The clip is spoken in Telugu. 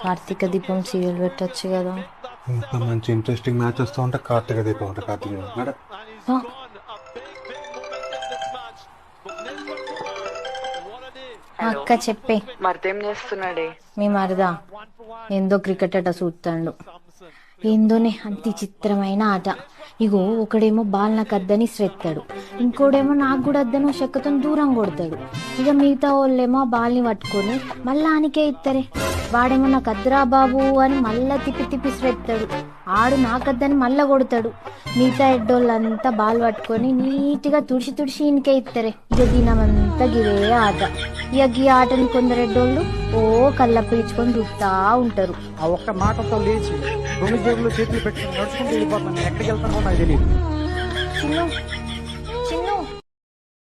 కార్తీక దీపం సీరియల్ పెట్టచ్చు కదా. ఇంకా మంచి ఇంట్రెస్టింగ్ మ్యాచ్ వస్తూ ఉంటే కార్తీక దీపం ఉంటుంది. కార్తీక దీపం అక్క చెప్పే. మరిదేం చేస్తున్నాడే? మీ మరదా ఏందో క్రికెట్ అట చూస్తాడు. ఏందోనే అంత చిత్రమైన ఆట. ఇగో ఒకడేమో బాల్ నాకు అద్దని శ్రెత్తాడు, ఇంకోడేమో నాకు కూడా అద్దను చెక్కతో దూరం కొడతాడు. ఇక మిగతా వాళ్ళేమో ఆ బాల్ని పట్టుకొని మళ్ళా ఆనికే ఇస్తారే. వాడేమో నాకు అద్దరా బాబు అని మళ్ళా తిప్పి తిప్పి శ్రెత్తాడు. ఆడు నాకద్దని మళ్ళా కొడతాడు. మిగతా ఎడ్డోళ్ళంతా బాల్ పట్టుకొని నీట్గా తుడిచి తుడిచి ఈయనకే ఇస్తారే. ఇక దినమంతా గిరే ఆట. ఇక గీ ఆటని కొందరు ఎడ్డోళ్ళు ఓ కళ్ళ పీల్చుకొని చూస్తా ఉంటారు. ఆ ఒక్క మాటతో లేచి రెండు జేబులు చేతులు పెట్టుకుని నడుచుకుంటూ వెళ్ళిపోతాను. ఎక్కడికి వెళ్తానో నాకు తెలియదు.